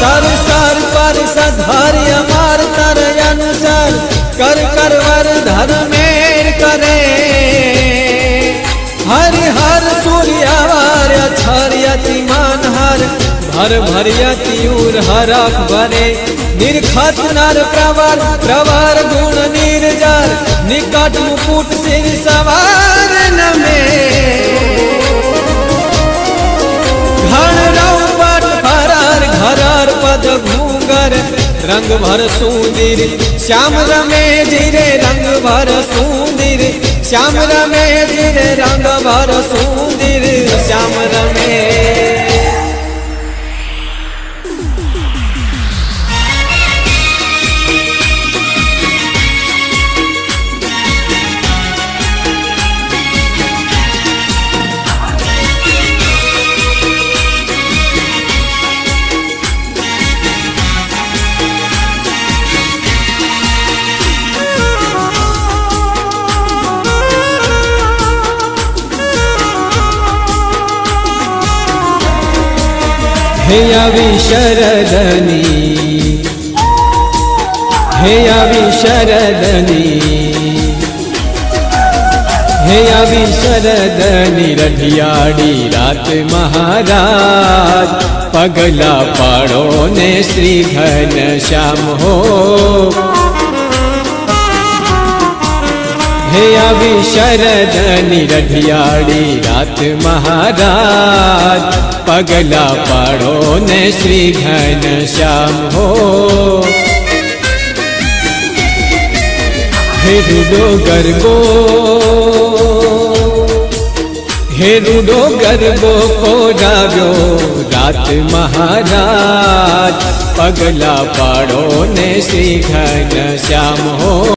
Sir sir पर सधर अमर तर अनुसार कर करवर धर्मेर करे हरि हर सूर्यवर अक्षर यतिमान हर भर भरियति उर हरख भरे निर्खत नर प्रवर प्रवर गुण निर्जर निकट मुकुट सिर सवार नमे घन रौपट फरार घरर पद घूंगर रंग भर सुंदर श्याम रमे जिरे रंग भर सुंदर श्याम रमे जिरे रंग भर सुंदर श्याम रमे। हे अविशरदनी हे अविशरदनी हे अविशरदनी रठियाड़ी रात महाराज पगला पाड़ो ने श्री घन श्याम हो हे अविशरदनी रठियाड़ी रात महाराज पगला पाड़ो ने श्री घन श्याम हो हे रुडो गर्गो हे रुडो गर्गो को जाव्यो रात महाराज पगला पाड़ो ने श्री घन श्याम हो।